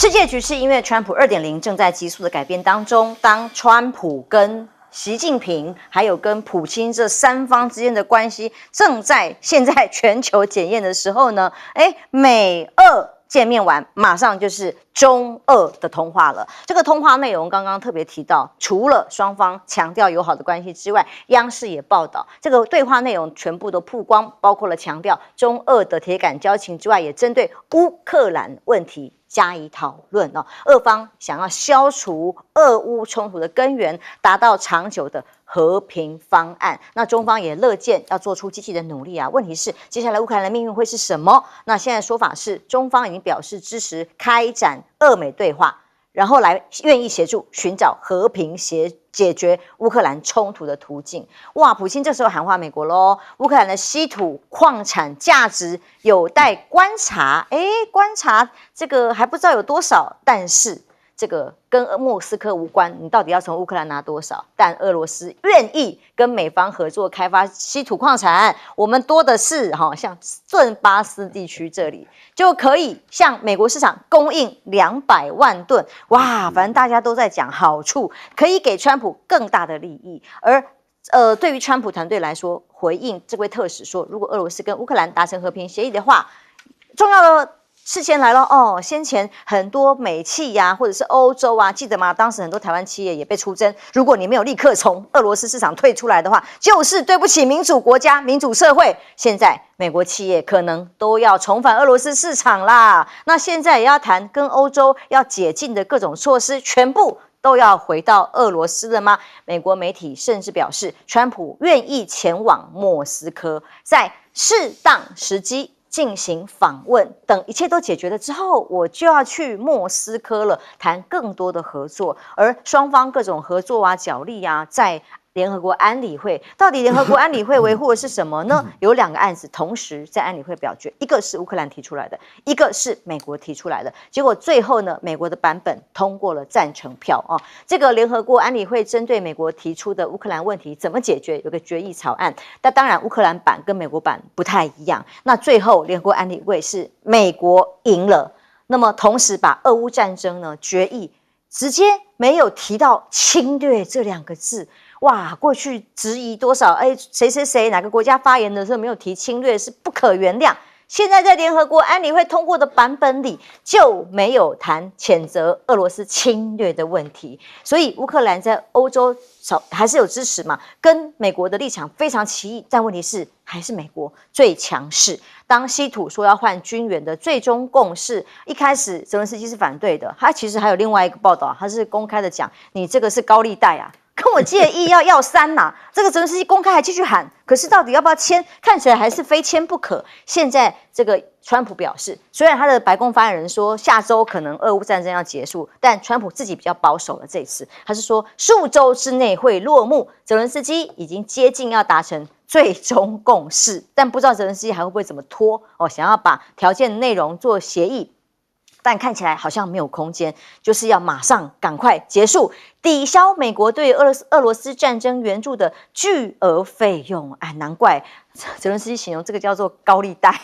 世界局势因为川普2.0正在急速的改变当中，当川普跟习近平还有跟普京这三方之间的关系正在现在全球检验的时候呢，美俄见面完，马上就是中俄的通话了。这个通话内容刚刚特别提到，除了双方强调友好的关系之外，央视也报道这个对话内容全部都曝光，包括了强调中俄的铁杆交情之外，也针对乌克兰问题加以讨论哦。俄方想要消除俄乌冲突的根源，达到长久的和平方案。那中方也乐见要做出积极的努力啊。问题是接下来乌克兰的命运会是什么？那现在说法是中方已经表示支持开展俄美对话，然后来愿意协助寻找和平解决乌克兰冲突的途径。哇，普京这时候喊话美国咯，乌克兰的稀土矿产价值有待观察，观察这个还不知道有多少，但是这个跟莫斯科无关，你到底要从乌克兰拿多少？但俄罗斯愿意跟美方合作开发稀土矿产，我们多的是像顿巴斯地区这里就可以向美国市场供应200万吨。哇，反正大家都在讲好处，可以给川普更大的利益。而对于川普团队来说，回应这位特使说，如果俄罗斯跟乌克兰达成和平协议的话，重要的事先来了哦，先前很多美企呀，或者是欧洲啊，记得吗？当时很多台湾企业也被出征，如果你没有立刻从俄罗斯市场退出来的话，就是对不起民主国家、民主社会。现在美国企业可能都要重返俄罗斯市场啦。那现在也要谈跟欧洲要解禁的各种措施，全部都要回到俄罗斯了吗？美国媒体甚至表示，川普愿意前往莫斯科，在适当时机进行访问，等一切都解决了之后，我就要去莫斯科了，谈更多的合作。而双方各种合作啊、角力啊，在联合国安理会，到底联合国安理会维护的是什么呢？有2个案子同时在安理会表决，一个是乌克兰提出来的，一个是美国提出来的。结果最后呢，美国的版本通过了赞成票啊。这个联合国安理会针对美国提出的乌克兰问题怎么解决，有个决议草案。但当然，乌克兰版跟美国版不太一样。那最后联合国安理会是美国赢了，那么同时把俄乌战争呢决议直接没有提到侵略这2个字。哇，过去质疑多少？谁哪个国家发言的时候没有提侵略是不可原谅。现在在联合国安理会通过的版本里就没有谈谴责俄罗斯侵略的问题，所以乌克兰在欧洲还是有支持嘛，跟美国的立场非常歧义。但问题是还是美国最强势。当稀土说要换军援的最终共识，一开始泽连斯基是反对的，他其实还有另外一个报道，他是公开的讲，你这个是高利贷啊。跟我借1要3呐，这个泽连斯基公开还继续喊，可是到底要不要签，看起来还是非签不可。现在这个川普表示，虽然他的白宫发言人说下周可能俄乌战争要结束，但川普自己比较保守了这一次，他是说数周之内会落幕，泽连斯基已经接近要达成最终共识，但不知道泽连斯基还会不会怎么拖想要把条件内容做协议。但看起来好像没有空间，就是要马上赶快结束，抵消美国对俄罗斯战争援助的巨额费用。难怪泽连斯基形容这个叫做高利贷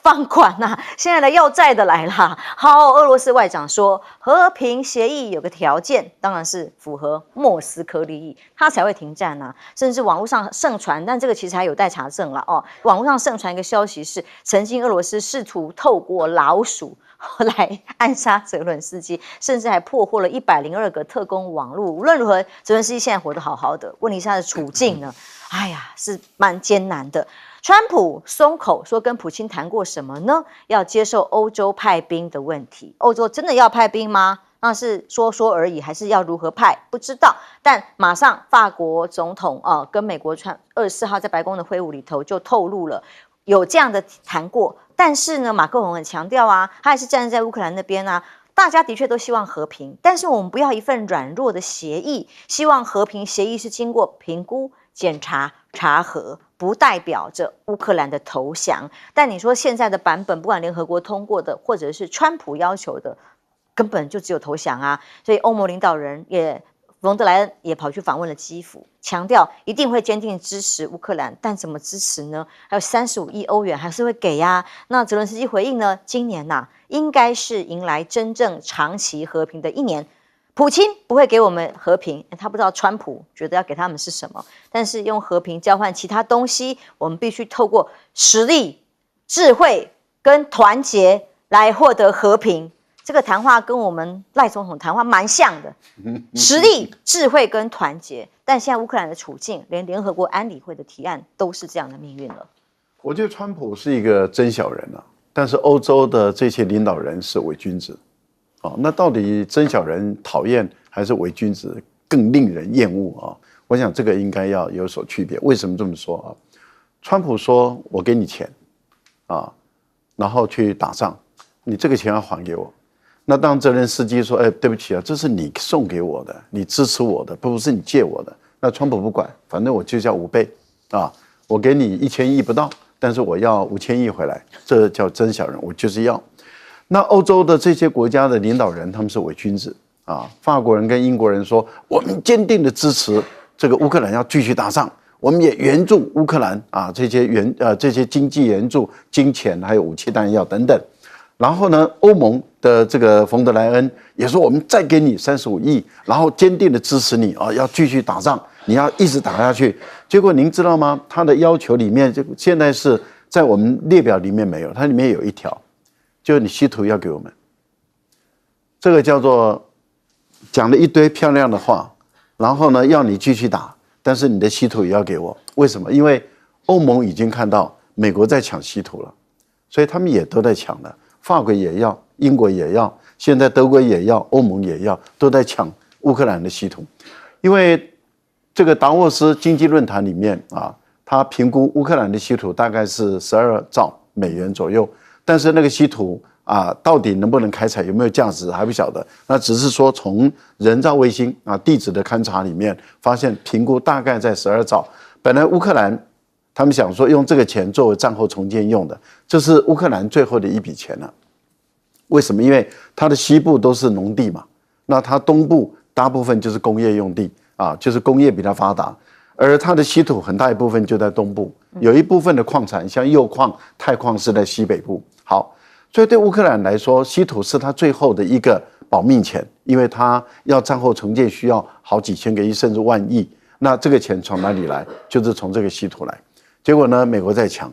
放款啊，现在的要债的来啦。好，俄罗斯外长说，和平协议有个条件，当然是符合莫斯科利益，他才会停战啊。甚至网络上盛传，但这个其实还有待查证啦网络上盛传一个消息是，曾经俄罗斯试图透过老鼠来暗杀泽伦斯基，甚至还破获了102个特工网络。无论如何，泽伦斯基现在活得好好的，问题是他的处境呢？是蛮艰难的。川普松口说跟普京谈过什么呢？要接受欧洲派兵的问题。欧洲真的要派兵吗？那是说说而已，还是要如何派？不知道。但马上法国总统跟美国24号在白宫的会晤里头就透露了，有这样的谈过。但是呢，马克龙很强调啊，他还是站在乌克兰那边啊。大家的确都希望和平，但是我们不要一份软弱的协议。希望和平协议是经过评估、检查、查核，不代表着乌克兰的投降。但你说现在的版本，不管联合国通过的，或者是川普要求的，根本就只有投降啊。所以欧盟领导人也冯德莱恩也跑去访问了基辅，强调一定会坚定支持乌克兰，但怎么支持呢？还有35亿欧元还是会给呀。那泽伦斯基回应呢，今年应该是迎来真正长期和平的一年。普京不会给我们和平，他不知道川普觉得要给他们是什么，但是用和平交换其他东西，我们必须透过实力、智慧跟团结来获得和平。这个谈话跟我们赖总统谈话蛮像的，实力、智慧跟团结。但现在乌克兰的处境，连联合国安理会的提案都是这样的命运了。我觉得川普是一个真小人啊，但是欧洲的这些领导人是伪君子。那到底真小人讨厌还是伪君子更令人厌恶啊？我想这个应该要有所区别。为什么这么说啊？川普说我给你钱啊，然后去打仗，你这个钱要还给我。那当泽连斯基说，对不起啊，这是你送给我的，你支持我的，不是你借我的。那川普不管，反正我就是要5倍啊，我给你1000亿不到，但是我要5000亿回来，这叫真小人，我就是要。那欧洲的这些国家的领导人，他们是伪君子啊。法国人跟英国人说，我们坚定的支持这个乌克兰要继续打仗，我们也援助乌克兰啊，这些经济援助、金钱还有武器弹药等等。然后呢，欧盟的这个冯德莱恩也说，我们再给你35亿，然后坚定的支持你啊，要继续打仗，你要一直打下去。结果您知道吗？他的要求里面，现在是在我们列表里面没有，它里面有一条。就是你稀土要给我们，这个叫做讲了一堆漂亮的话，然后呢要你继续打，但是你的稀土也要给我。为什么？因为欧盟已经看到美国在抢稀土了，所以他们也都在抢了。法国也要，英国也要，现在德国也要，欧盟也要，都在抢乌克兰的稀土。因为这个达沃斯经济论坛里面啊，他评估乌克兰的稀土大概是12兆美元左右。但是那个稀土啊，到底能不能开采，有没有价值还不晓得。那只是说从人造卫星啊地质的勘察里面发现，评估大概在12兆。本来乌克兰他们想说用这个钱作为战后重建用的，这是乌克兰最后的一笔钱了。为什么？因为它的西部都是农地嘛，那它东部大部分就是工业用地啊，就是工业比较发达。而它的稀土很大一部分就在东部，有一部分的矿产，像铀矿、钛矿是在西北部。好，所以对乌克兰来说，稀土是它最后的一个保命钱，因为它要战后重建需要好几千个亿甚至万亿。那这个钱从哪里来？就是从这个稀土来。结果呢，美国在抢，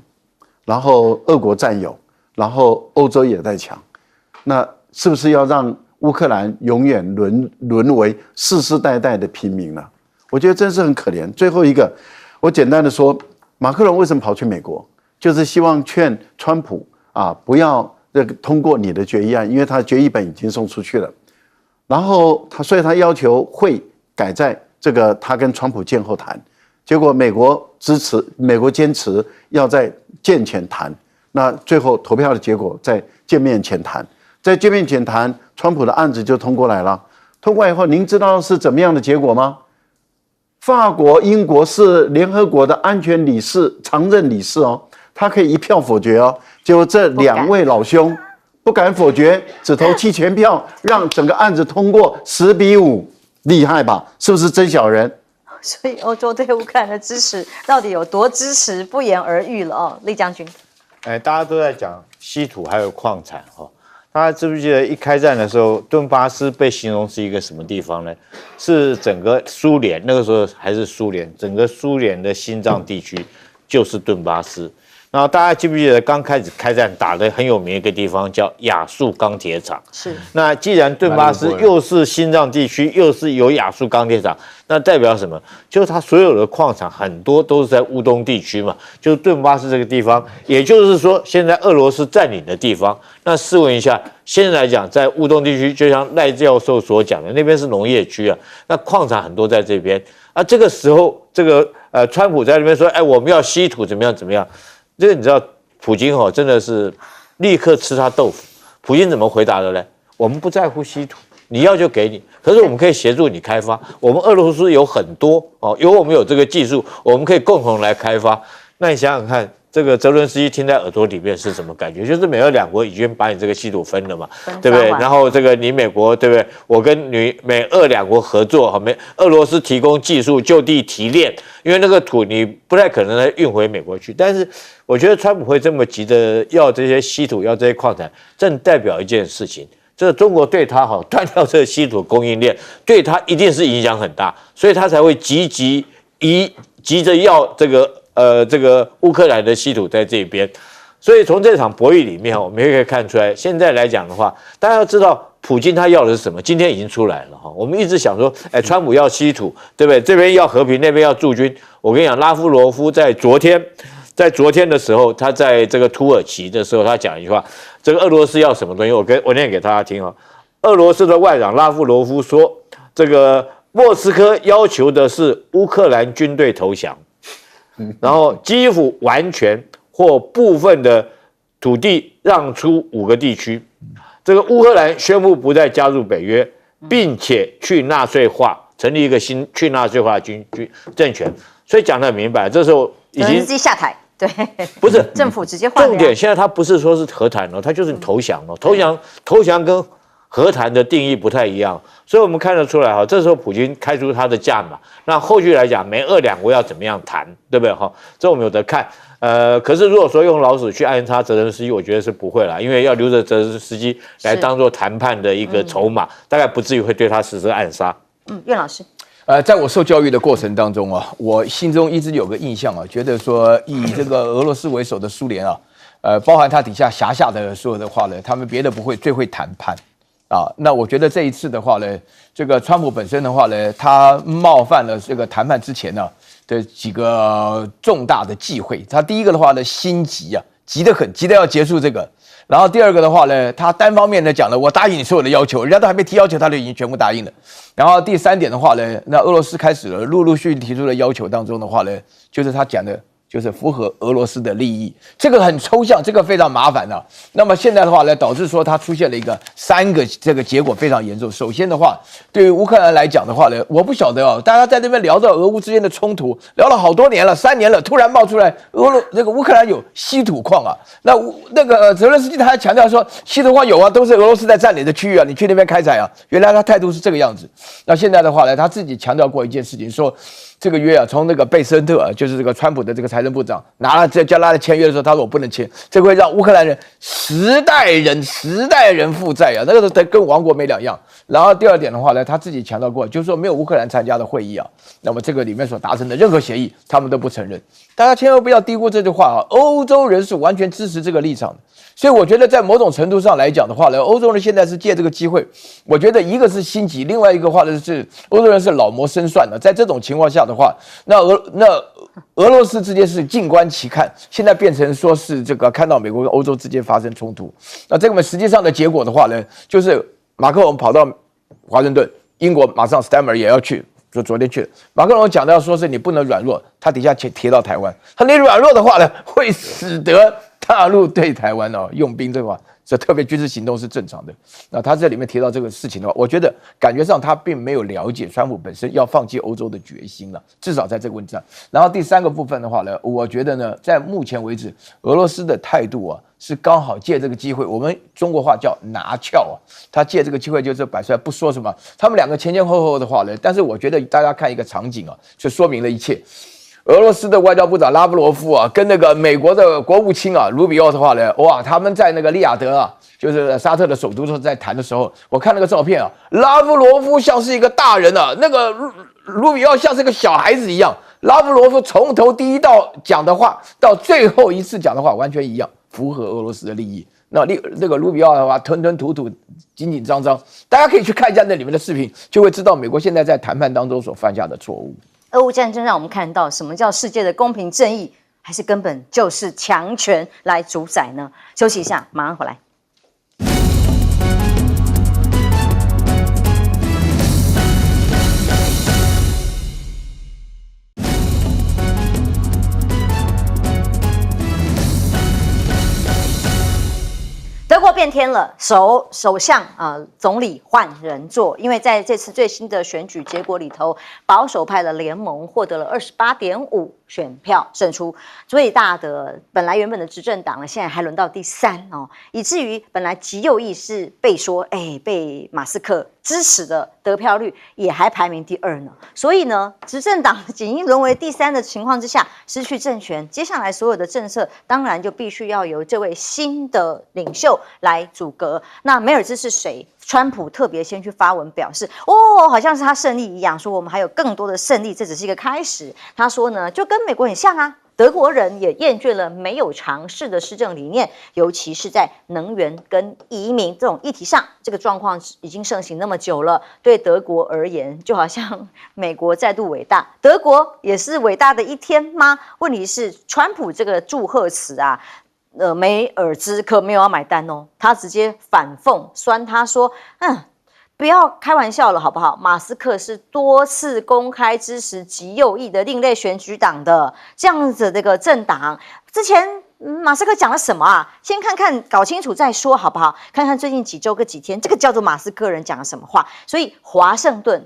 然后俄国占有，然后欧洲也在抢。那是不是要让乌克兰永远沦为世世代代的平民呢？我觉得真是很可怜。最后一个，我简单的说，马克龙为什么跑去美国，就是希望劝川普啊不要通过你的决议案，因为他的决议本已经送出去了。然后所以他要求会改在这个他跟川普见后谈。结果美国坚持要在见前谈，那最后投票的结果在见面前谈，在见面前谈，川普的案子就通过来了。通过以后，您知道是怎么样的结果吗？法国、英国是联合国的安全理事、常任理事哦，他可以一票否决哦。结果这2位老兄不敢否决，只投弃权票，让整个案子通过10比5，厉害吧？是不是真小人？所以欧洲对乌克兰的支持到底有多支持，不言而喻了哦。厉将军，大家都在讲稀土还有矿产哦。大家记不记得一开战的时候，顿巴斯被形容是一个什么地方呢？是整个苏联，那个时候还是苏联，整个苏联的心脏地区就是顿巴斯。然后大家记不记得刚开始开战打得很有名的一个地方叫亚速钢铁厂？是。那既然顿巴斯又是心脏地区，又是有亚速钢铁厂，那代表什么？就是它所有的矿场很多都是在乌东地区嘛，就是顿巴斯这个地方，也就是说现在俄罗斯占领的地方。那试问一下，现在来讲，在乌东地区，就像赖教授所讲的，那边是农业区啊，那矿场很多在这边啊。这个时候，这个川普在那边说，我们要稀土，怎么样怎么样？这个你知道，普京真的是立刻吃他豆腐。普京怎么回答的呢？我们不在乎稀土，你要就给你，可是我们可以协助你开发。我们俄罗斯有很多我们有这个技术，我们可以共同来开发。那你想想看，这个泽伦斯基听在耳朵里面是什么感觉？就是美俄两国已经把你这个稀土分了嘛，对不对？然后这个你美国对不对？我跟美俄两国合作，俄罗斯提供技术就地提炼，因为那个土你不太可能再运回美国去。但是我觉得川普会这么急着要这些稀土，要这些矿产，正代表一件事情。这个中国对他断掉这个稀土供应链，对他一定是影响很大，所以他才会急着要这个乌克兰的稀土在这边。所以从这场博弈里面，我们也可以看出来，现在来讲的话，大家要知道普京他要的是什么，今天已经出来了哈。我们一直想说，川普要稀土，对不对？这边要和平，那边要驻军。我跟你讲，拉夫罗夫在昨天的时候，他在这个土耳其的时候，他讲一句话：这个俄罗斯要什么东西？我念给大家听啊。俄罗斯的外长拉夫罗夫说，这个莫斯科要求的是乌克兰军队投降，然后基辅完全或部分的土地让出5个地区。这个乌克兰宣布不再加入北约，并且去纳粹化，成立一个新去纳粹化的政权。所以讲得很明白，这时候已经自己下台。对，不是政府直接换。重点现在他不是说是和谈了，他就是你投降了。投降跟和谈的定义不太一样，所以我们看得出来哈，这时候普京开出他的价码，那后续来讲，美俄两国要怎么样谈，对不对哈？这我们有得看。可是如果说用老鼠去暗杀泽连斯基，我觉得是不会啦，因为要留着泽连斯基来当做谈判的一个筹码，大概不至于会对他实施暗杀。苑老师。在我受教育的过程当中啊，我心中一直有个印象啊，觉得说以这个俄罗斯为首的苏联啊，包含他底下辖下的所有的话呢，他们别的不会，最会谈判啊。那我觉得这一次的话呢，这个川普本身的话呢，他冒犯了这个谈判之前呢的几个重大的忌讳。他第一个的话呢，心急啊，急得很，急得要结束这个。然后第二个的话呢，他单方面的讲了，我答应你所有的要求，人家都还没提要求，他就已经全部答应了。然后第三点的话呢，那俄罗斯开始了陆续提出的要求当中的话呢，就是他讲的，就是符合俄罗斯的利益，这个很抽象，这个非常麻烦的。那么现在的话呢，导致说它出现了一个3个这个结果非常严重。首先的话，对于乌克兰来讲的话呢，我不晓得哦，大家在那边聊到俄乌之间的冲突，聊了好多年了，3年了，突然冒出来那个乌克兰有稀土矿啊，那个泽连斯基他还强调说稀土矿有啊，都是俄罗斯在占领的区域啊，你去那边开采啊，原来他态度是这个样子。那现在的话呢，他自己强调过一件事情，说这个约啊，从那个贝森特啊，就是这个川普的这个财政部长拿了叫他来签约的时候，他说我不能签，这会让乌克兰人10代人负债啊，那个跟亡国没两样。然后第二点的话呢，他自己强调过，就是说没有乌克兰参加的会议啊，那么这个里面所达成的任何协议，他们都不承认。大家千万不要低估这句话啊，欧洲人是完全支持这个立场的。所以我觉得在某种程度上来讲的话呢，欧洲人现在是借这个机会，我觉得一个是心急，另外一个话呢是欧洲人是老谋深算的。在这种情况下的话，那俄罗斯之间是静观其看，现在变成说是这个看到美国跟欧洲之间发生冲突。那这个实际上的结果的话呢，就是马克龙跑到华盛顿，英国马上 Stammer 也要去。就昨天去了，马克龙讲到说是你不能软弱，他底下贴到台湾，他你软弱的话呢，会使得大陆对台湾用兵对吧？这特别军事行动是正常的。那他这里面提到这个事情的话，我觉得感觉上他并没有了解川普本身要放弃欧洲的决心了，至少在这个问题上。然后第3个部分的话呢，我觉得呢，在目前为止，俄罗斯的态度啊，是刚好借这个机会，我们中国话叫拿翘啊，他借这个机会就是摆出来不说什么，他们2个前后的话呢，但是我觉得大家看一个场景啊，就说明了一切。俄罗斯的外交部长拉夫罗夫啊，跟那个美国的国务卿啊卢比奥的话呢，哇，他们在那个利雅得啊，就是沙特的首都在谈的时候，我看那个照片啊，拉夫罗夫像是一个大人啊，那个卢比奥像是个小孩子一样。拉夫罗夫从头第一道讲的话到最后一次讲的话完全一样，符合俄罗斯的利益。那个卢比奥的话吞吞吐吐、紧紧张张，大家可以去看一下那里面的视频，就会知道美国现在在谈判当中所犯下的错误。俄乌战争让我们看到什么叫世界的公平正义，还是根本就是强权来主宰呢？休息一下，马上回来。德国变天了，首相总理换人做，因为在这次最新的选举结果里头，保守派的联盟获得了28.5%，选票胜出，最大的原本的执政党呢，现在还轮到第3哦，以至于本来极右翼是被说被马斯克支持的得票率也还排名第2呢，所以呢，执政党仅因沦为第3的情况之下失去政权，接下来所有的政策当然就必须要由这位新的领袖来阻隔。那梅尔兹是谁？川普特别先去发文表示，好像是他胜利一样，说我们还有更多的胜利，这只是一个开始。他说呢，就跟美国很像啊。德国人也厌倦了没有尝试的施政理念，尤其是在能源跟移民这种议题上，这个状况已经盛行那么久了。对德国而言，就好像美国再度伟大，德国也是伟大的一天吗？问题是，川普这个祝贺词啊，梅尔兹可没有要买单哦，他直接反讽酸他说，不要开玩笑了，好不好？马斯克是多次公开支持极右翼的另类选举党的这样子的一个政党。之前马斯克讲了什么啊？先看看，搞清楚再说，好不好？看看最近几周跟几天，这个叫做马斯克人讲了什么话。所以华盛顿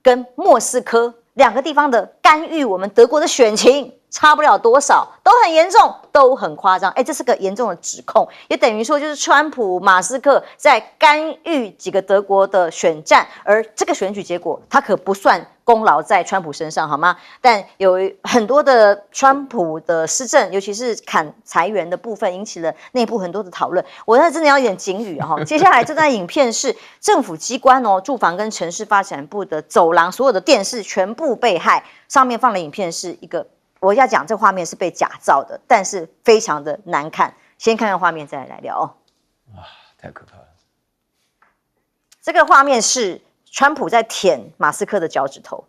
跟莫斯科2个地方的干预我们德国的选情差不了多少，都很严重，都很夸张。这是个严重的指控，也等于说就是川普、马斯克在干预几个德国的选战，而这个选举结果，他可不算功劳在川普身上，好吗？但有很多的川普的施政，尤其是砍裁员的部分，引起了内部很多的讨论。我真的要一点警语哈。接下来这段影片是政府机关住房跟城市发展部的走廊，所有的电视全部被害，上面放的影片是一个。我要讲这画面是被假造的，但是非常的难看。先看看画面，再来聊哦。哇，太可怕了！这个画面是川普在舔马斯克的脚趾头，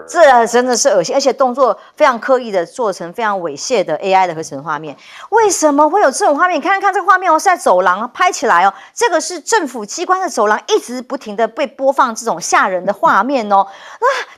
这真的是恶心，而且动作非常刻意的做成非常猥亵的 AI 的合成画面。为什么会有这种画面？你看看这个画面是在走廊拍起来哦，这个是政府机关的走廊，一直不停的被播放这种吓人的画面哦。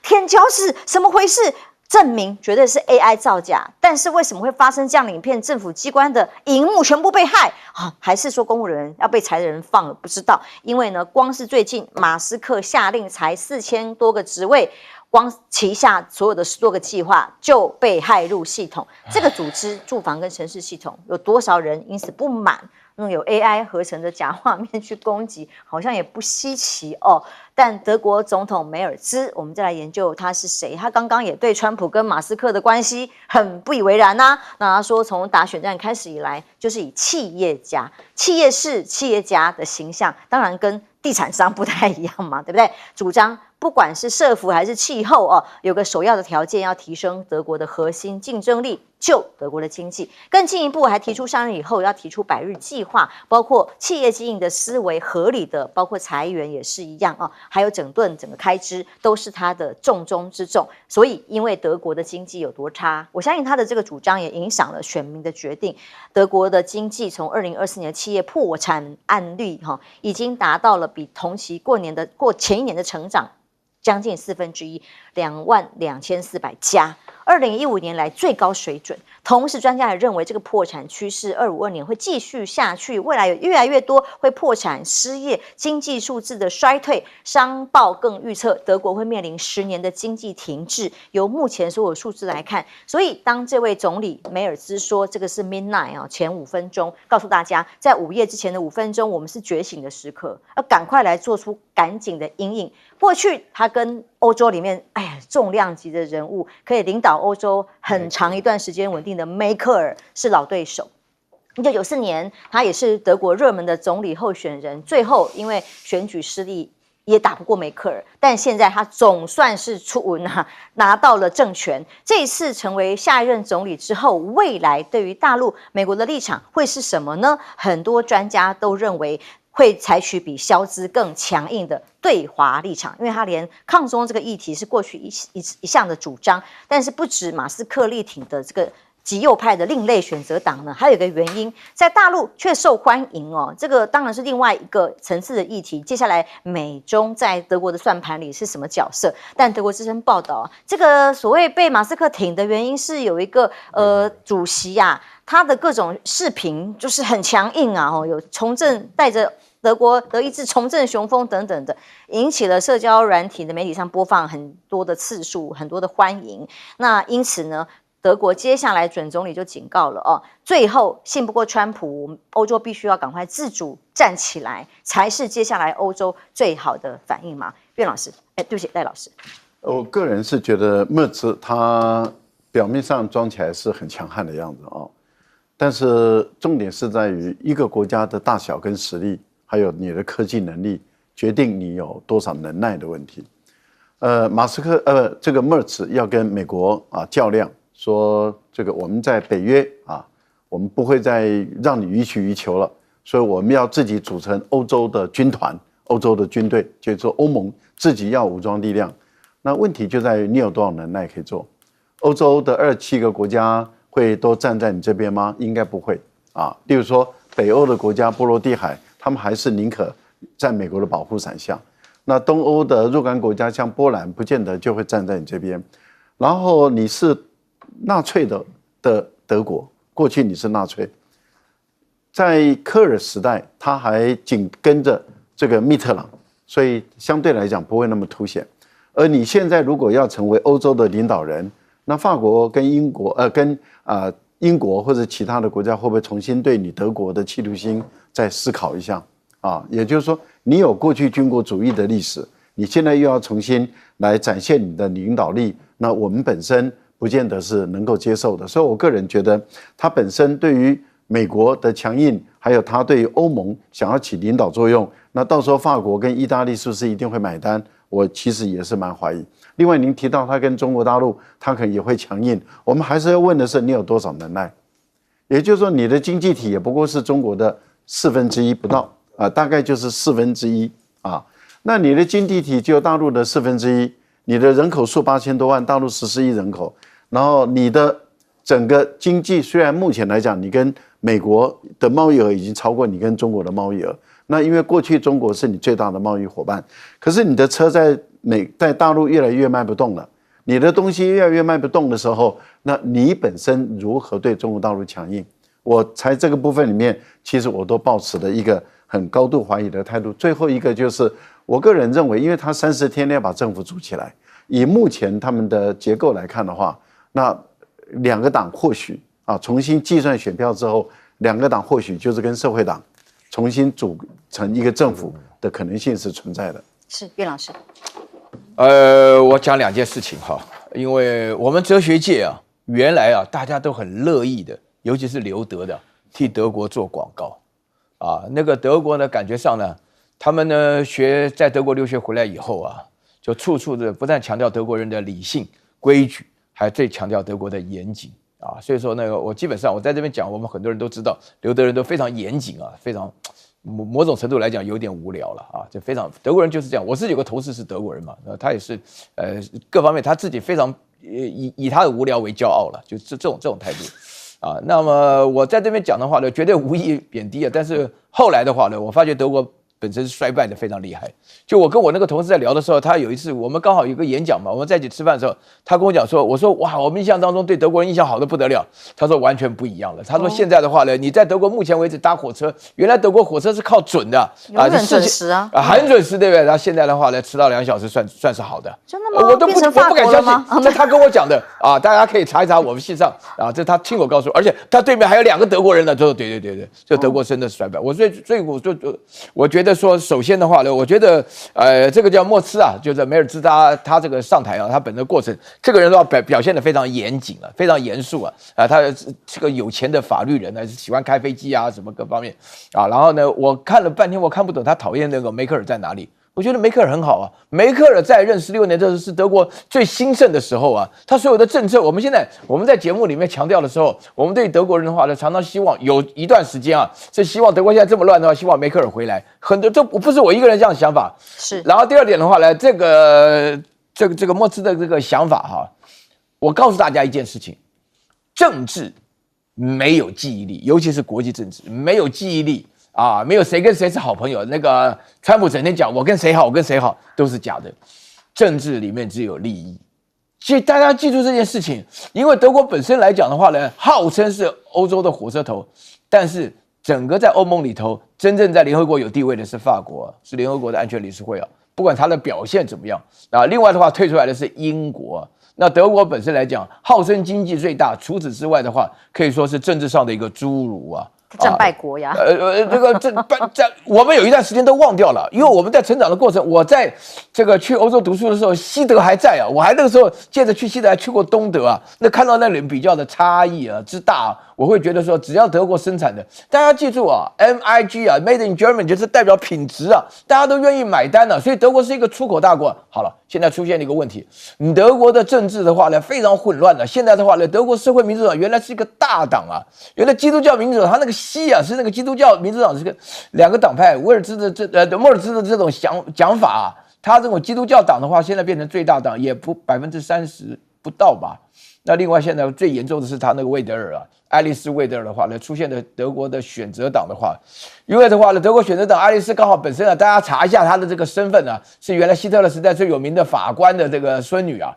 舔脚趾，怎么回事？证明绝对是 AI 造假，但是为什么会发生这样的影片？政府机关的荧幕全部被害还是说公务人员要被裁的人放了？不知道，因为呢，光是最近马斯克下令裁4000多个职位，光旗下所有的10多个计划就被害入系统。这个组织住房跟城市系统有多少人因此不满？有 AI 合成的假画面去攻击，好像也不稀奇哦。但德国总统梅尔兹，我们再来研究他是谁。他刚刚也对川普跟马斯克的关系很不以为然啊。那他说，从打选战开始以来，就是以企业家、企业式企业家的形象，当然跟地产商不太一样嘛，对不对？主张不管是社福还是气候哦，有个首要的条件，要提升德国的核心竞争力，救德国的经济。更进一步，还提出上任以后要提出100日计划，包括企业经营的思维合理的，包括裁员也是一样啊，还有整顿整个开支都是他的重中之重。所以，因为德国的经济有多差，我相信他的这个主张也影响了选民的决定。德国的经济从2024年的企业破产案率已经达到了比同期过前一年的成长将近1/4，22400家，2015年来最高水准。同时，专家也认为这个破产趋势252年会继续下去，未来有越来越多会破产、失业、经济数字的衰退。商报更预测德国会面临10年的经济停滞。由目前所有数字来看，所以当这位总理梅尔兹说这个是 midnight 前5分钟，告诉大家在午夜之前的5分钟，我们是觉醒的时刻，要赶快来做出赶紧的因应。过去他跟欧洲里面重量级的人物，可以领导欧洲很长一段时间稳定的梅克尔是老对手。1994年，他也是德国热门的总理候选人，最后因为选举失利也打不过梅克尔，但现在他总算是出文拿到了政权。这一次成为下一任总理之后，未来对于大陆、美国的立场会是什么呢？很多专家都认为会采取比萧兹更强硬的对华立场，因为他连抗中这个议题是过去一向的主张。但是不止马斯克力挺的这个极右派的另类选择党呢，还有一个原因，在大陆却受欢迎哦。这个当然是另外一个层次的议题。接下来美中在德国的算盘里是什么角色？但德国之声报道，这个所谓被马斯克挺的原因是有一个主席他的各种视频就是很强硬有重振带着德意志重振雄风等等的，引起了社交软体的媒体上播放很多的次数，很多的欢迎。那因此呢，德国接下来准总理就警告了哦，最后信不过川普，我们欧洲必须要赶快自主站起来，才是接下来欧洲最好的反应嘛。苑老师，对不起，赖老师。我个人是觉得默茨他表面上装起来是很强悍的样子哦，但是重点是在于一个国家的大小跟实力，还有你的科技能力，决定你有多少能耐的问题。这个默茨要跟美国较量，说这个我们在北约我们不会再让你予取予求了，所以我们要自己组成欧洲的军团、欧洲的军队，就是说欧盟自己要武装力量。那问题就在于你有多少能耐可以做？欧洲的27个国家会都站在你这边吗？应该不会例如说北欧的国家波罗的海，他们还是宁可在美国的保护伞下。那东欧的若干国家像波兰，不见得就会站在你这边。然后你是纳粹的德国，过去你是纳粹，在科尔时代他还紧跟着这个密特朗，所以相对来讲不会那么凸显。而你现在如果要成为欧洲的领导人，那法国跟英国或者其他的国家会不会重新对你德国的企图心再思考一下也就是说，你有过去军国主义的历史，你现在又要重新来展现你的领导力，那我们本身不见得是能够接受的。所以我个人觉得，他本身对于美国的强硬，还有他对于欧盟想要起领导作用，那到时候法国跟意大利是不是一定会买单？我其实也是蛮怀疑。另外，您提到他跟中国大陆，他可能也会强硬，我们还是要问的是，你有多少能耐？也就是说，你的经济体也不过是中国的1/4不到大概就是1/4那你的经济体只有大陆的1/4，你的人口数8000多万，大陆14亿人口，然后你的整个经济虽然目前来讲，你跟美国的贸易额已经超过你跟中国的贸易额，那因为过去中国是你最大的贸易伙伴，可是你的车在大陆越来越卖不动了，你的东西越来越卖不动的时候，那你本身如何对中国大陆强硬？我猜这个部分里面，其实我都抱持了一个很高度怀疑的态度。最后一个就是我个人认为，因为他30天内要把政府组起来，以目前他们的结构来看的话，那两个党或许重新计算选票之后，两个党或许就是跟社会党重新组成一个政府的可能性是存在的。是苑老师。我讲2件事情因为我们哲学界原来大家都很乐意的，尤其是留德的，替德国做广告那个德国呢，感觉上呢，他们呢在德国留学回来以后就处处的不但强调德国人的理性规矩，还最强调德国的严谨所以说呢，我基本上我在这边讲，我们很多人都知道，留德人都非常严谨非常某种程度来讲有点无聊了就非常德国人就是这样。我自己有个同事是德国人嘛，他也是各方面他自己非常以他的无聊为骄傲了，就是这种态度那么我在这边讲的话呢，绝对无意贬低但是后来的话呢，我发觉德国本身是衰败的非常厉害。就我跟我那个同事在聊的时候，他有一次我们刚好有个演讲嘛，我们在一起吃饭的时候，他跟我讲说，我说哇，我们印象当中对德国人印象好的不得了。他说完全不一样了。他说现在的话呢，你在德国目前为止搭火车，原来德国火车是靠准的很准时很准时对不对？然后现在的话呢，迟到2小时算是好的。真的吗？我都不敢相信，这他跟我讲的大家可以查一查我们线上这他亲口告诉我，而且他对面还有2个德国人呢，就对，就德国真的是衰败。所以我觉得说，首先的话呢，我觉得这个叫默茨就是梅尔兹他这个上台他本身过程，这个人的话表现得非常严谨非常严肃他是个有钱的法律人喜欢开飞机什么各方面然后呢，我看了半天，我看不懂他讨厌那个梅克尔在哪里。我觉得梅克尔很好梅克尔在任16年，这是德国最兴盛的时候他所有的政策，我们在节目里面强调的时候，我们对德国人的话呢，常常希望有一段时间是希望德国现在这么乱的话，希望梅克尔回来。很多这不是我一个人这样的想法。是。然后第二点的话呢，这个默茨的这个想法我告诉大家一件事情：政治没有记忆力，尤其是国际政治没有记忆力。没有谁跟谁是好朋友。那个川普整天讲我跟谁好，我跟谁好，都是假的。政治里面只有利益，所以大家记住这件事情。因为德国本身来讲的话呢，号称是欧洲的火车头，但是整个在欧盟里头，真正在联合国有地位的是法国，是联合国的安全理事会不管他的表现怎么样另外的话退出来的是英国那德国本身来讲，号称经济最大，除此之外的话，可以说是政治上的一个侏儒啊。战败国呀！我们有一段时间都忘掉了，因为我们在成长的过程，我在这个去欧洲读书的时候，西德还在啊，我还那个时候借着去西德还去过东德啊，那看到那里比较的差异啊之大啊，我会觉得说，只要德国生产的，大家记住啊 ，MIG 啊 ，Made in Germany 就是代表品质啊，大家都愿意买单啊，所以德国是一个出口大国。好了，现在出现了一个问题，德国的政治的话呢非常混乱的，现在的话呢，德国社会民主党原来是一个大党啊，原来基督教民主党他那个西啊是那个基督教民主党是个两个党派，莫尔兹的这种讲法啊，他这种基督教党的话，现在变成最大党，也不30%不到吧。那另外现在最严重的是他那个魏德尔啊，爱丽丝魏德尔的话呢，出现了德国的选择党的话，因为的话呢，德国选择党爱丽丝刚好本身啊，大家查一下她的这个身份啊，是原来希特勒时代最有名的法官的这个孙女啊，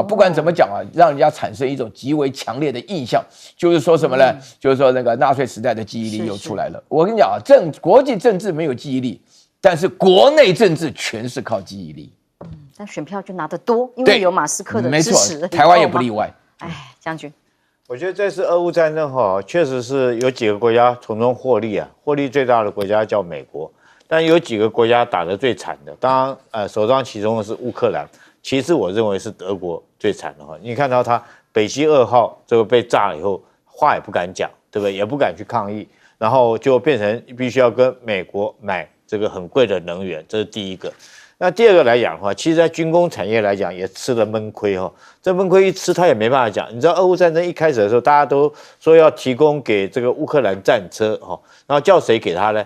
不管怎么讲啊，让人家产生一种极为强烈的印象，就是说什么呢？就是说那个纳粹时代的记忆力又出来了。我跟你讲啊，国际政治没有记忆力，但是国内政治全是靠记忆力。但选票就拿得多，因为有马斯克的支持。没错，台湾也不例外。哎，将军，我觉得这次俄乌战争哈，确实是有几个国家从中获利啊，获利最大的国家叫美国，但有几个国家打得最惨的，当然首当其冲的是乌克兰，其次我认为是德国最惨的哈。你看到他北溪2号这个被炸了以后，话也不敢讲，对不对？也不敢去抗议，然后就变成必须要跟美国买这个很贵的能源，这是第一个。那第二个来讲的话，其实在军工产业来讲也吃了闷亏哈。这闷亏一吃，他也没办法讲。你知道俄乌战争一开始的时候，大家都说要提供给这个乌克兰战车哈，然后叫谁给他呢？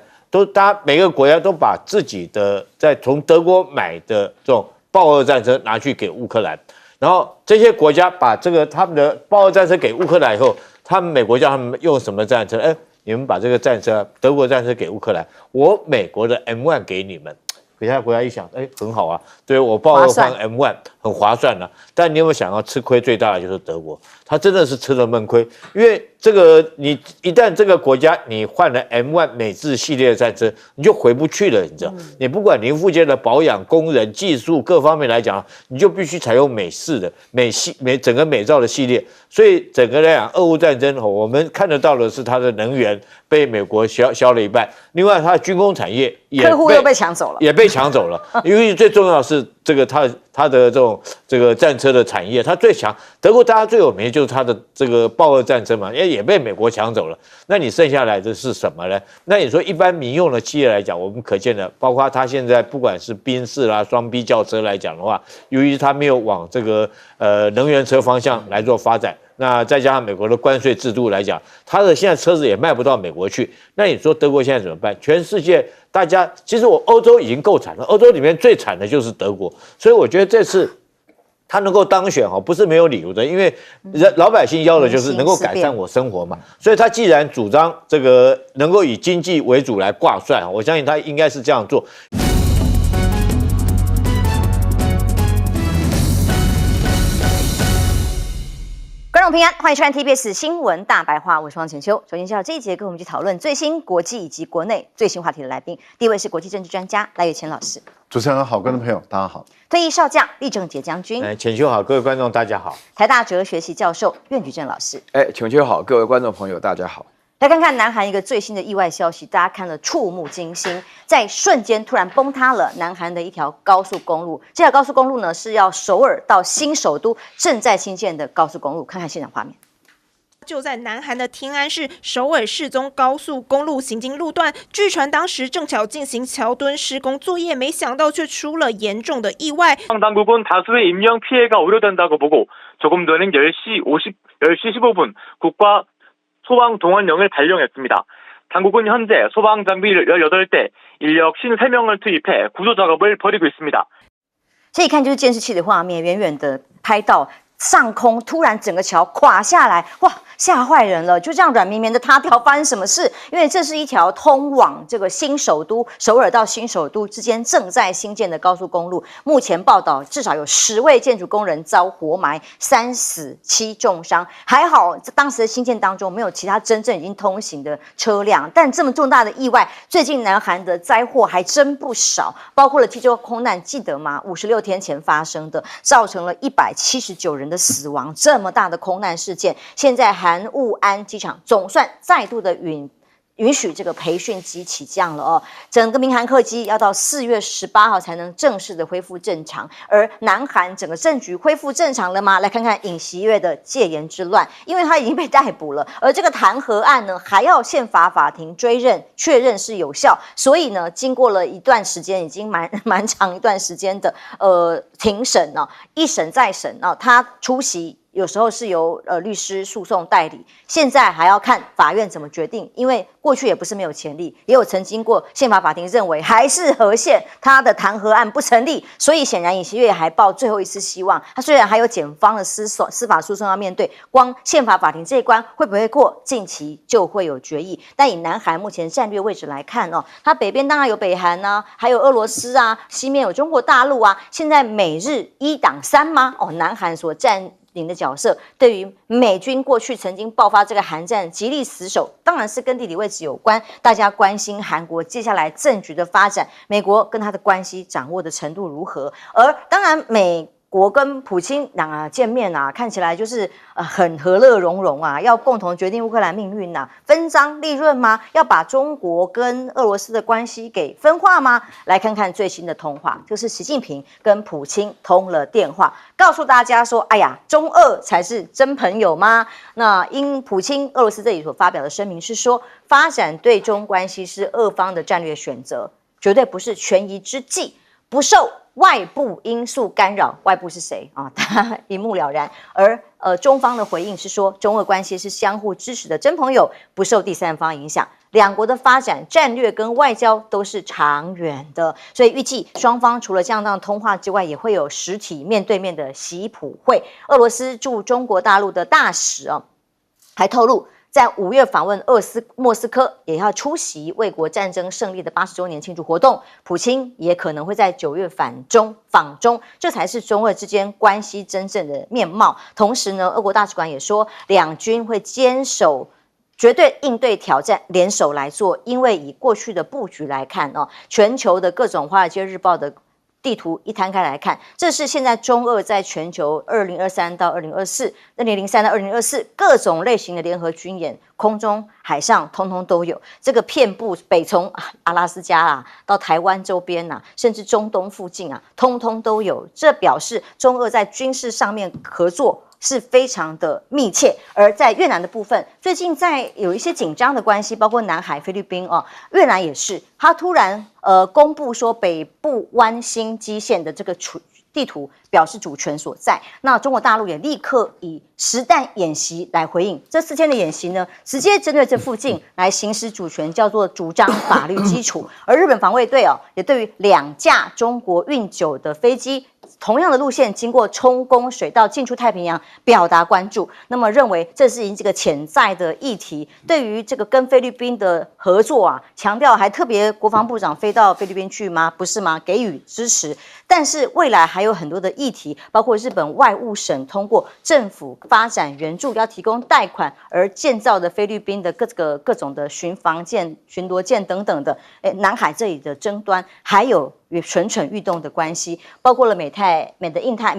大家每个国家都把自己的在从德国买的这种豹2战车拿去给乌克兰，然后这些国家把这个他们的豹2战车给乌克兰以后，他们美国叫他们用什么战车？哎，你们把这个战车，德国战车给乌克兰，我美国的 M1 给你们。其他国家一想，哎，很好啊，对我豹2换 M1 很划算了。但你有没有想到，吃亏最大的就是德国，他真的是吃了闷亏，因为这个你一旦这个国家你换了 M1 美制系列的战车，你就回不去了，你知道？你不管零附件的保养、工人、技术各方面来讲，你就必须采用美式的整个美造的系列。所以整个来讲，俄乌战争我们看得到的是它的能源被美国削了一半，另外它的军工产业客户又被抢走了，也被抢走了。因为最重要的是这个它的这个战车的产业，它最强。德国大家最有名的就是它的这个豹2战车嘛，也被美国抢走了。那你剩下来的是什么呢？那你说一般民用的企业来讲，我们可见的，包括它现在不管是宾士啦、双 B 轿车来讲的话，由于它没有往这个能源车方向来做发展。那再加上美国的关税制度来讲，它的现在车子也卖不到美国去。那你说德国现在怎么办？全世界大家其实欧洲已经够惨了，欧洲里面最惨的就是德国。所以我觉得这次他能够当选不是没有理由的，因为老百姓要的就是能够改善我生活嘛。所以他既然主张这个能够以经济为主来挂帅，我相信他应该是这样做。观众平安，欢迎收看 TBS 新闻大白话，我是黄浅秋。首先介绍这一节跟我们去讨论最新国际以及国内最新话题的来宾，第一位是国际政治专家赖岳谦老师。主持人好，观众朋友大家好。退役少将厉正杰将军。浅秋好，各位观众大家好。台大哲学系教授苑举正老师。浅秋好，各位观众朋友大家好。来看看南韩一个最新的意外消息，大家看了触目惊心，在瞬间突然崩塌了南韩的一条高速公路。这条高速公路呢是要首尔到新首都正在兴建的高速公路，看看现场画面。就在南韩的天安市首尔世宗高速公路行经路段，据传当时正巧进行桥墩施工作业，没想到却出了严重的意外。당국은 다수의 인명 피해가 우려된다고 보고 조금 전인 10시 15분 국가 소방 동원령을 발령했습니다. 당국은 현재 소방 장비 18대, 인력 53명을 투입해 구조 작업을 벌이고 있습니다. 这一看就是监视器的画面，远远的拍到上空突然整个桥垮下来，哇，吓坏人了！就这样软绵绵的塌掉，发生什么事？因为这是一条通往这个新首都首尔到新首都之间正在兴建的高速公路。目前报道至少有10位建筑工人遭活埋，3死7重伤。还好当时的兴建当中没有其他真正已经通行的车辆，但这么重大的意外，最近南韩的灾祸还真不少，包括了济州空难，记得吗？56天前发生的，造成了179人的死亡，这么大的空难事件，现在韩务安机场总算再度的允许这个培训机起降了哦，整个民韩客机要到4月18号才能正式的恢复正常。而南韩整个政局恢复正常了吗？来看看尹锡悦的戒严之乱，因为他已经被逮捕了，而这个弹劾案呢，还要宪法法庭追认确认是有效，所以呢，经过了一段时间，已经蛮长一段时间的庭审呢，一审再审啊，他出席。有时候是由律师诉讼代理，现在还要看法院怎么决定，因为过去也不是没有前例，也有曾经过宪法法庭认为还是合宪，他的弹劾案不成立，所以显然尹锡悦还抱最后一丝希望。他虽然还有检方的司法诉讼要面对，光宪法法庭这一关会不会过，近期就会有决议。但以南韩目前战略位置来看哦，它北边当然有北韩啊，还有俄罗斯啊，西面有中国大陆啊，现在美日一挡三吗？哦，南韩所占领的角色，对于美军过去曾经爆发这个韩战极力死守，当然是跟地理位置有关。大家关心韩国接下来政局的发展，美国跟他的关系掌握的程度如何？而当然美国跟普京见面啊，看起来就是很和乐融融啊，要共同决定乌克兰命运啊，分赃利润吗？要把中国跟俄罗斯的关系给分化吗？来看看最新的通话，就是习近平跟普京通了电话，告诉大家说，哎呀，中俄才是真朋友吗？那因普京俄罗斯这里所发表的声明是说，发展对中关系是俄方的战略选择，绝对不是权宜之计，不受外部因素干扰。外部是谁啊？大家一目了然。而中方的回应是说，中俄关系是相互支持的真朋友，不受第三方影响。两国的发展战略跟外交都是长远的，所以预计双方除了这样通话之外，也会有实体面对面的习普会。俄罗斯驻中国大陆的大使还透露，在5月访问莫斯科，也要出席卫国战争胜利的80周年庆祝活动。普京也可能会在9月访中，这才是中俄之间关系真正的面貌。同时呢，俄国大使馆也说，两军会坚守绝对应对挑战，联手来做。因为以过去的布局来看全球的各种《华尔街日报》的地图一摊开来看，这是现在中俄在全球2023到2024、2003到2024各种类型的联合军演，空中、海上通通都有。这个遍布北从阿拉斯加到台湾周边甚至中东附近通通都有。这表示中俄在军事上面合作是非常的密切。而在越南的部分，最近在有一些紧张的关系，包括南海、菲律宾越南也是，他突然公布说北部湾心基线的这个地图表示主权所在。那中国大陆也立刻以实弹演习来回应。这4天的演习呢，直接针对这附近来行使主权，叫做主张法律基础。而日本防卫队也对于2架中国运9的飞机同样的路线经过充公水道进出太平洋表达关注。那么认为这是这个潜在的议题，对于这个跟菲律宾的合作强调还特别国防部长飞到菲律宾去吗？不是吗？给予支持。但是未来还有很多的议题，包括日本外务省通过政府发展援助要提供贷款而建造的菲律宾的各种的巡防舰、巡逻舰等等的，南海这里的争端，还有与蠢蠢欲动的关系，包括了美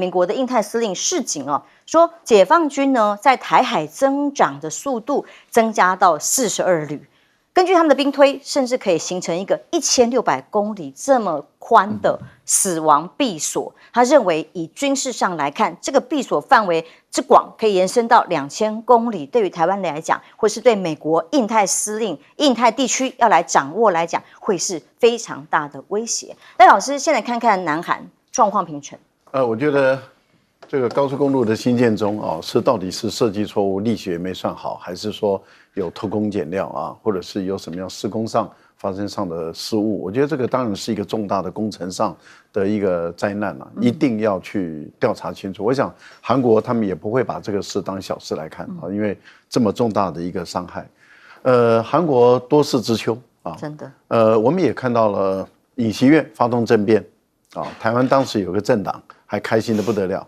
国的印太司令示警说解放军呢在台海增长的速度增加到42旅。根据他们的兵推，甚至可以形成一个1600公里这么宽的死亡闭锁。他认为以军事上来看，这个闭锁范围之广，可以延伸到2000公里。对于台湾来讲，或是对美国印太司令、印太地区要来掌握来讲，会是非常大的威胁。赖老师，现在看看南韩状况平权。我觉得这个高速公路的新建中到底是设计错误、力学没算好，还是说有偷工减料或者是有什么样施工上发生上的失误？我觉得这个当然是一个重大的工程上的一个灾难一定要去调查清楚。我想韩国他们也不会把这个事当小事来看因为这么重大的一个伤害。韩国多事之秋真的。我们也看到了尹锡悦发动政变台湾当时有个政党还开心的不得了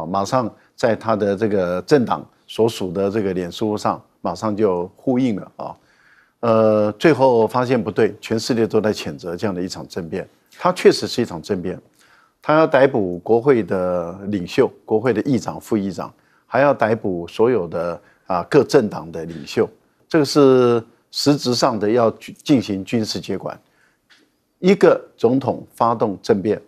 马上在他的这个政党所属的这个脸书上马上就呼应了最后发现不对，全世界都在谴责这样的一场政变。它确实是一场政变他要逮捕国会的领袖、国会的议长、副议长，还要逮捕所有的各政党的领袖。这个是实质上的要进行军事接管。一个总统发动政变，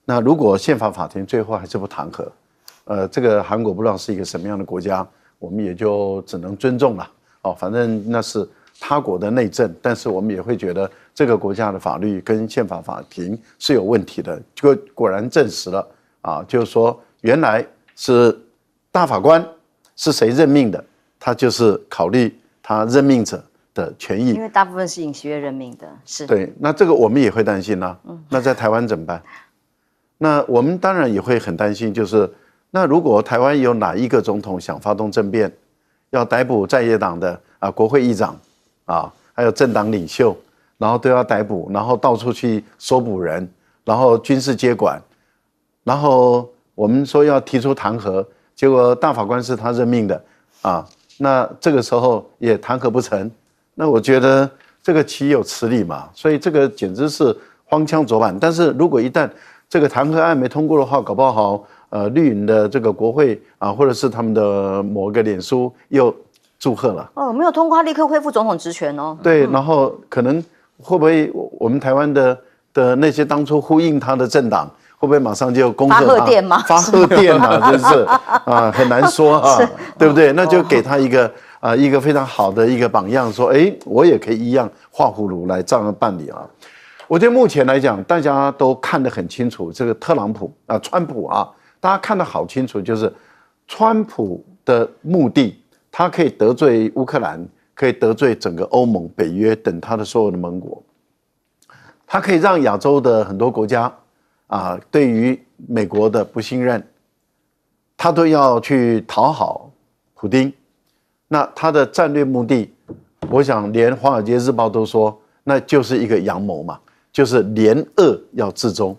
那如果宪法法庭最后还是不弹劾，这个韩国不知道是一个什么样的国家，我们也就只能尊重了。反正那是他国的内政，但是我们也会觉得这个国家的法律跟宪法法庭是有问题的。就果然证实了就是说原来是大法官是谁任命的，他就是考虑他任命者的权益，因为大部分是尹锡悦任命的，是对。那这个我们也会担心啦。那在台湾怎么办？那我们当然也会很担心，就是那如果台湾有哪一个总统想发动政变，要逮捕在野党的国会议长还有政党领袖，然后都要逮捕，然后到处去搜捕人，然后军事接管，然后我们说要提出弹劾，结果大法官是他任命的那这个时候也弹劾不成，那我觉得这个岂有此理嘛？所以这个简直是荒腔走板。但是如果一旦这个弹劾案没通过的话，搞不好绿营的这个国会或者是他们的某个脸书又祝贺了没有通过，他立刻恢复总统职权哦。对，然后可能会不会我们台湾的那些当初呼应他的政党，会不会马上就恭贺他？发贺电吗？发贺电嘛，真是很难说对不对？那就给他一个非常好的一个榜样，说我也可以一样画葫芦来这样办理我觉得目前来讲，大家都看得很清楚，这个特朗普川普大家看得好清楚，就是川普的目的，他可以得罪乌克兰，可以得罪整个欧盟、北约等他的所有的盟国，他可以让亚洲的很多国家对于美国的不信任，他都要去讨好普丁。那他的战略目的，我想连《华尔街日报》都说，那就是一个阳谋嘛，就是联俄要制中。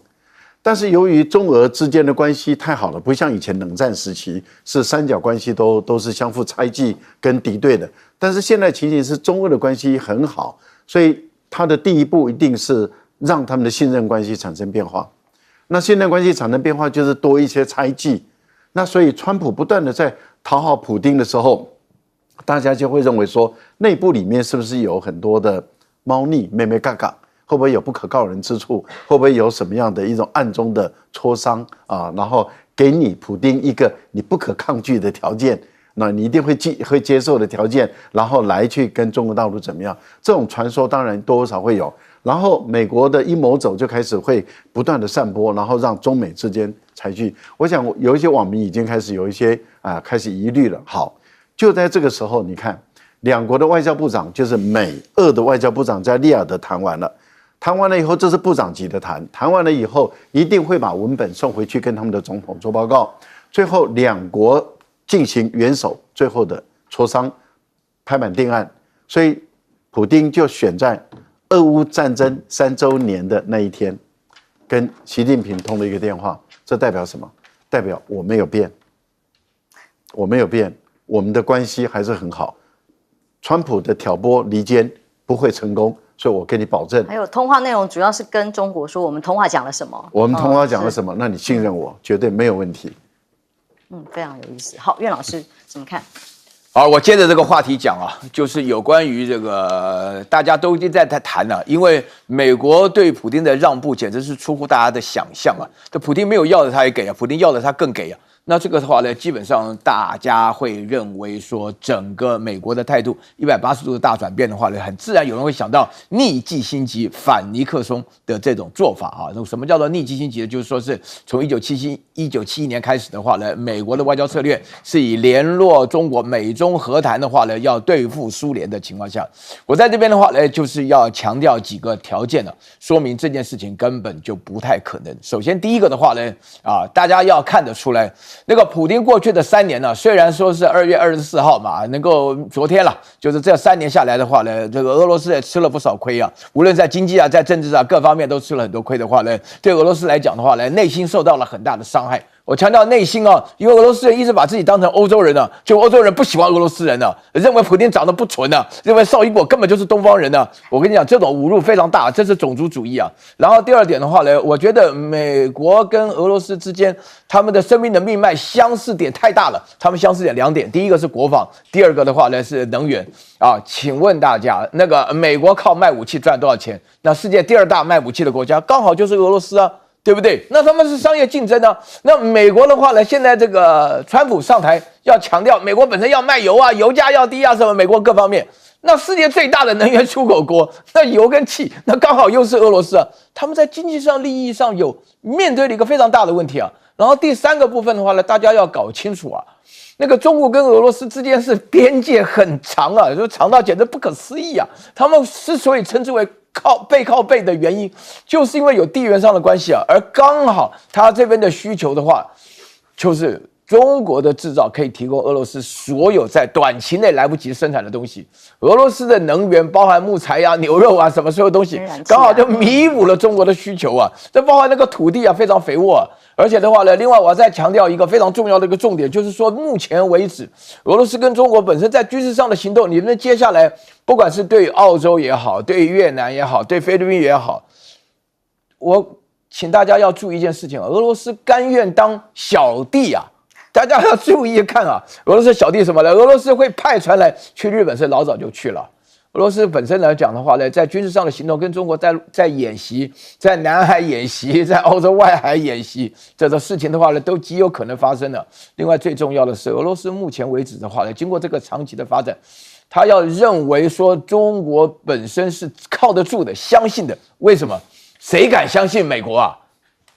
但是由于中俄之间的关系太好了，不像以前冷战时期是三角关系都是相互猜忌跟敌对的，但是现在情形是中俄的关系很好，所以他的第一步一定是让他们的信任关系产生变化。那信任关系产生变化，就是多一些猜忌。那所以川普不断的在讨好普丁的时候，大家就会认为说，内部里面是不是有很多的猫腻、妹妹嘎嘎，会不会有不可告人之处？会不会有什么样的一种暗中的磋商然后给你普丁一个你不可抗拒的条件，那你一定会接受的条件，然后来去跟中国大陆怎么样？这种传说当然多少会有。然后美国的阴谋者就开始会不断的散播，然后让中美之间裁决。我想有一些网民已经开始有一些开始疑虑了。好，就在这个时候，你看两国的外交部长，就是美俄的外交部长在利雅得谈完了。谈完了以后，这是部长级的谈完了以后，一定会把文本送回去跟他们的总统做报告。最后两国进行元首最后的磋商，拍板定案。所以普丁就选在俄乌战争3周年的那一天，跟习近平通了一个电话。这代表什么？代表我没有变，我没有变，我们的关系还是很好。川普的挑拨离间不会成功，所以我跟你保证。还有通话内容主要是跟中国说我们通话讲了什么，我们通话讲了什么？那你信任我，绝对没有问题。非常有意思。好，苑老师怎么看？好，我接着这个话题讲就是有关于这个大家都已经在谈了，因为美国对普丁的让步简直是出乎大家的想象这普丁没有要的他也给普丁要的他更给那这个的话呢，基本上大家会认为说，整个美国的态度180度的大转变的话呢，很自然有人会想到逆季辛吉反尼克松的这种做法那什么叫做逆季辛吉呢？就是说是从1971年开始的话呢，美国的外交策略是以联络中国、美中和谈的话呢，要对付苏联的情况下，我在这边的话呢，就是要强调几个条件说明这件事情根本就不太可能。首先，第一个的话呢，大家要看得出来。那个普丁过去的3年虽然说是2月24号嘛，能够昨天了，就是这3年下来的话呢，这个俄罗斯也吃了不少亏无论在经济在政治各方面都吃了很多亏的话呢，对俄罗斯来讲的话呢，内心受到了很大的伤害。我强调内心啊，因为俄罗斯人一直把自己当成欧洲人啊，就欧洲人不喜欢俄罗斯人啊，认为普丁长得不纯啊，认为绍伊古根本就是东方人啊。我跟你讲，这种侮辱非常大，这是种族主义啊。然后第二点的话呢，我觉得美国跟俄罗斯之间他们的生命的命脉相似点太大了，他们相似点2点，第一个是国防，第二个的话呢是能源啊。请问大家，那个美国靠卖武器赚多少钱？那世界第2大卖武器的国家刚好就是俄罗斯啊。对不对？那他们是商业竞争啊。那美国的话呢，现在这个川普上台要强调美国本身要卖油啊，油价要低啊，什么美国各方面。那世界最大的能源出口国，那油跟气，那刚好又是俄罗斯啊。他们在经济上、利益上有面对了一个非常大的问题啊。然后第3个部分的话呢，大家要搞清楚啊，那个中国跟俄罗斯之间是边界很长啊，就长到简直不可思议啊。他们之所以称之为靠背的原因，就是因为有地缘上的关系啊，而刚好他这边的需求的话，就是中国的制造可以提供俄罗斯所有在短期内来不及生产的东西。俄罗斯的能源包含木材啊、牛肉啊什么所有东西，刚好就弥补了中国的需求啊。这包含那个土地啊非常肥沃啊。而且的话呢，另外我要再强调一个非常重要的一个重点，就是说目前为止，俄罗斯跟中国本身在军事上的行动，你们接下来不管是对澳洲也好，对越南也好，对菲律宾也好，我请大家要注意一件事情，俄罗斯甘愿当小弟啊。大家要注意看啊，俄罗斯小弟什么呢？俄罗斯会派船来，去日本是老早就去了。俄罗斯本身来讲的话呢，在军事上的行动跟中国在演习，在南海演习，在澳洲外海演习，这种事情的话呢，都极有可能发生的。另外最重要的是，俄罗斯目前为止的话呢，经过这个长期的发展，他要认为说中国本身是靠得住的、相信的。为什么？谁敢相信美国啊？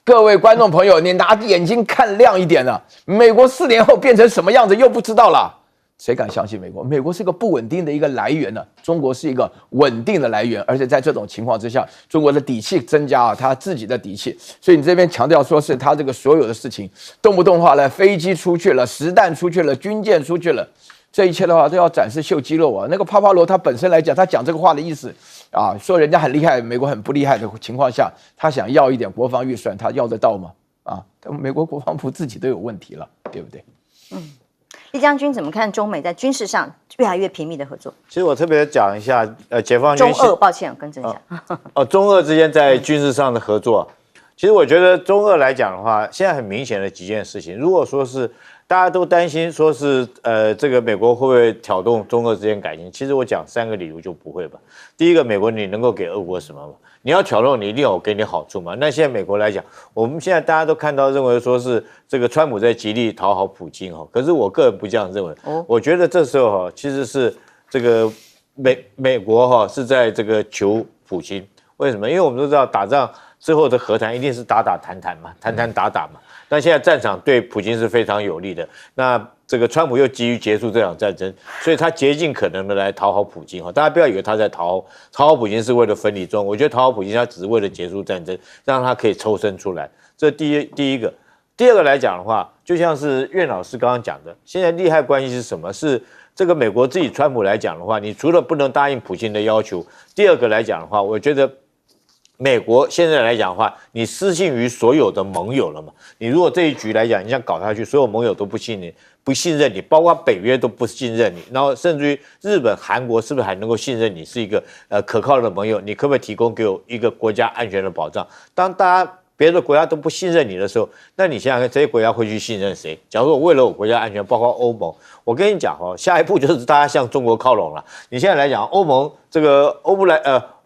各位观众朋友，你拿眼睛看亮一点啊！美国4年后变成什么样子又不知道了。谁敢相信美国？美国是一个不稳定的一个来源呢、中国是一个稳定的来源，而且在这种情况之下，中国的底气增加啊，他自己的底气。所以你这边强调说是他这个所有的事情，动不动的话呢，飞机出去了，实弹出去了，军舰出去了，这一切的话都要展示秀肌肉啊。那个帕帕罗他本身来讲，他讲这个话的意思啊，说人家很厉害，美国很不厉害的情况下，他想要一点国防预算，他要得到吗？啊，美国国防部自己都有问题了，对不对？李将军怎么看中美在军事上越来越频密的合作？其实我特别讲一下，解放军中俄，抱歉，更正一下。中俄之间在军事上的合作，其实我觉得中俄来讲的话，现在很明显的几件事情，如果说是大家都担心说是这个美国会不会挑动中俄之间感情，其实我讲3个理由就不会吧。第一个，美国你能够给俄国什么吗？你要挑动，你一定有给你好处嘛。那现在美国来讲，我们现在大家都看到认为说是这个川普在极力讨好普京哈，可是我个人不这样认为。我觉得这时候哈，其实是这个美国哈是在这个求普京。为什么？因为我们都知道打仗之后的和谈一定是打打谈谈嘛，谈谈打打嘛。但现在战场对普京是非常有利的。那这个川普又急于结束这场战争，所以他竭尽可能的来讨好普京哈。大家不要以为他在讨好普京是为了分离中，我觉得讨好普京他只是为了结束战争，让他可以抽身出来。这第一个。第二个来讲的话，就像是苑老师刚刚讲的，现在利害关系是什么？是这个美国自己川普来讲的话，你除了不能答应普京的要求，第二个来讲的话，我觉得美国现在来讲的话，你失信于所有的盟友了嘛？你如果这一局来讲，你想搞下去，所有盟友都不信任你，包括北约都不信任你，然后甚至于日本、韩国是不是还能够信任你是一个可靠的盟友？你可不可以提供给我一个国家安全的保障？当大家别的国家都不信任你的时候，那你想想看，这些国家会去信任谁？假如说为了我国家安全，包括欧盟，我跟你讲哦，下一步就是大家向中国靠拢了。你现在来讲，欧盟这个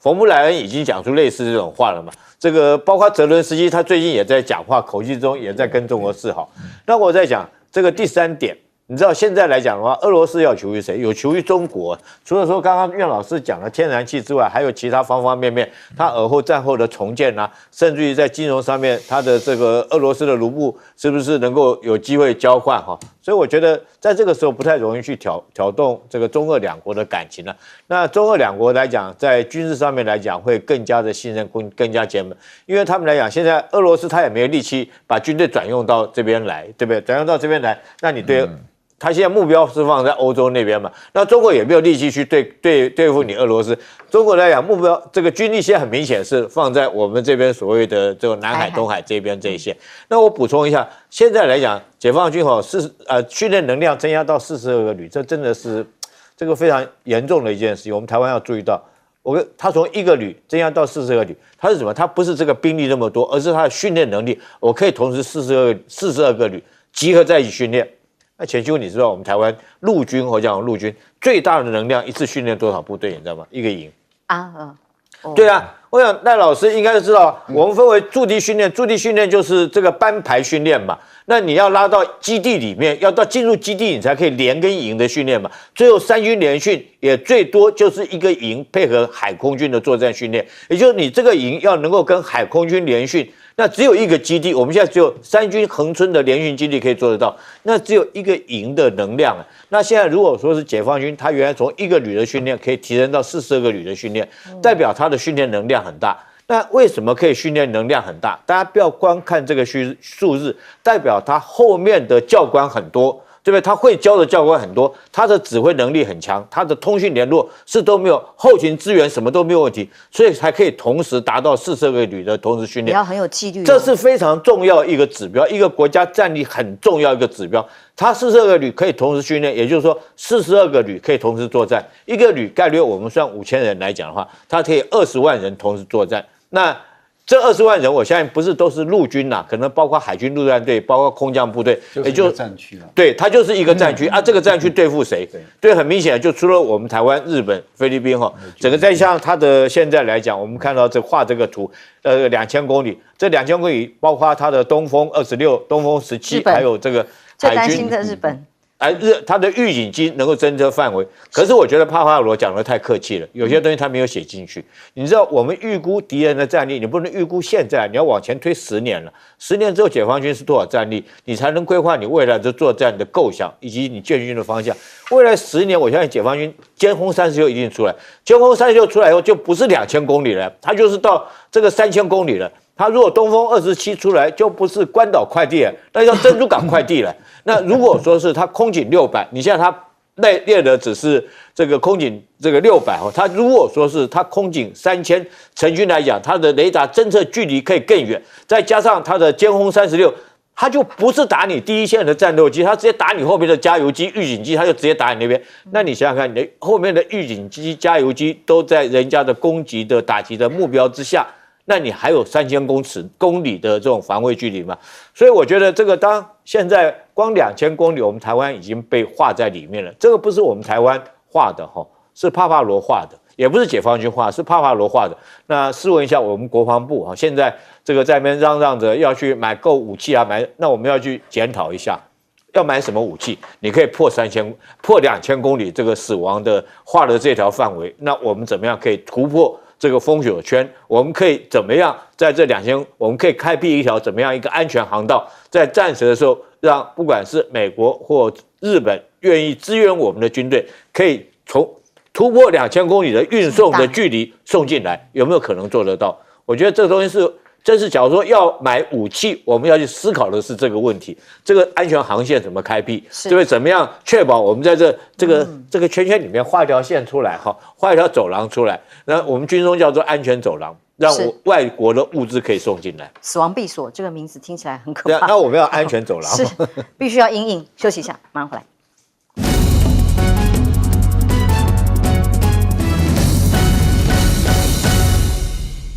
冯布莱恩已经讲出类似这种话了嘛？这个包括泽伦斯基，他最近也在讲话，口气中也在跟中国示好。那我在讲这个第3点。你知道现在来讲的话，俄罗斯要求于谁？有求于中国。除了说刚刚苑老师讲的天然气之外，还有其他方方面面。它尔后战后的重建啊，甚至于在金融上面，它的这个俄罗斯的卢布是不是能够有机会交换哈？所以我觉得在这个时候不太容易去挑动这个中俄两国的感情了。那中俄两国来讲，在军事上面来讲会更加的信任，更加结盟，因为他们来讲，现在俄罗斯他也没有力气把军队转用到这边来，对不对？转用到这边来，那你对他现在目标是放在欧洲那边嘛，那中国也没有力气去对付你俄罗斯。中国来讲，目标这个军力现在很明显是放在我们这边所谓的这个南海、东海这边这一线。那我补充一下，现在来讲，解放军训练能量增加到42个旅，这真的是这个非常严重的一件事情。我们台湾要注意到，他从1个旅增加到42个旅，他是什么？他不是这个兵力那么多，而是他的训练能力，我可以同时42个旅集合在一起训练。那前兄，你知道我们台湾陆军或讲陆军最大的能量一次训练多少部队？你知道吗？1个营啊，对啊，我想赖老师应该知道，我们分为驻地训练，驻地训练就是这个班排训练嘛。那你要拉到基地里面，要到进入基地，你才可以连跟营的训练嘛。最后3军联训也最多就是1个营配合海空军的作战训练，也就是你这个营要能够跟海空军联训。那只有1个基地，我们现在只有3军恒春的联训基地可以做得到，那只有1个营的能量啊。那现在如果说是解放军，他原来从1个旅的训练可以提升到42个旅的训练，代表他的训练能量很大。那为什么可以训练能量很大？大家不要光看这个数字，代表他后面的教官很多，对不对？他会教的教官很多，他的指挥能力很强，他的通讯联络是都没有，后勤资源什么都没有问题，所以才可以同时达到42个旅的同时训练。也要很有纪律，这是非常重要一个指标，一个国家战力很重要一个指标。他42个旅可以同时训练，也就是说42个旅可以同时作战。1个旅概略我们算5000人来讲的话，它可以20万人同时作战。那这20万人，我相信不是都是陆军啦，可能包括海军陆战队，包括空降部队，也就战区了。对，它就是一个战区啊。这个战区对付谁？对，很明显就除了我们台湾、日本、菲律宾哈，整个再像它的现在来讲，我们看到画这个图，2000公里，这2000公里包括它的东风26、东风17，还有这个最担心的日本。它的预警机能够侦测范围，可是我觉得帕帕罗讲的太客气了，有些东西他没有写进去。你知道我们预估敌人的战力，你不能预估现在，你要往前推10年了。10年之后解放军是多少战力，你才能规划你未来的作战的构想以及你建军的方向。未来10年，我相信解放军歼轰36一定出来，歼轰36出来以后就不是2000公里了，它就是到这个3000公里了。它如果东风27出来，就不是关岛快递了，那叫珍珠港快递了。那如果说是它空警600，你现在它列的只是这个空警这个600哦，它如果说是它空警3000，成军来讲，它的雷达侦测距离可以更远，再加上它的歼轰36，它就不是打你第一线的战斗机，它直接打你后面的加油机、预警机，它就直接打你那边。那你想想看，你的后面的预警机、加油机都在人家的攻击的打击的目标之下。那你还有3000公里的这种防卫距离吗？所以我觉得这个现在光2000公里，我们台湾已经被划在里面了。这个不是我们台湾画的哈，是帕帕罗画的，也不是解放军画，是帕帕罗画的。那试问一下我们国防部哈，现在这个在那边嚷嚷着要去买购武器啊，那我们要去检讨一下，要买什么武器？你可以破2000公里这个死亡的画的这条范围，那我们怎么样可以突破？这个封锁圈，我们可以怎么样在这2000，我们可以开辟一条怎么样一个安全航道，在战时的时候，让不管是美国或日本愿意支援我们的军队，可以从突破2000公里的运送的距离送进来，有没有可能做得到？我觉得这个东西是。真是，假如说要买武器，我们要去思考的是这个问题：这个安全航线怎么开辟？对不对？怎么样确保我们在这个圈圈里面画一条线出来，哈，画一条走廊出来？那我们军中叫做安全走廊，让外国的物资可以送进来。死亡闭锁这个名字听起来很可怕。那我们要安全走廊，是必须要因应。休息一下，马上回来。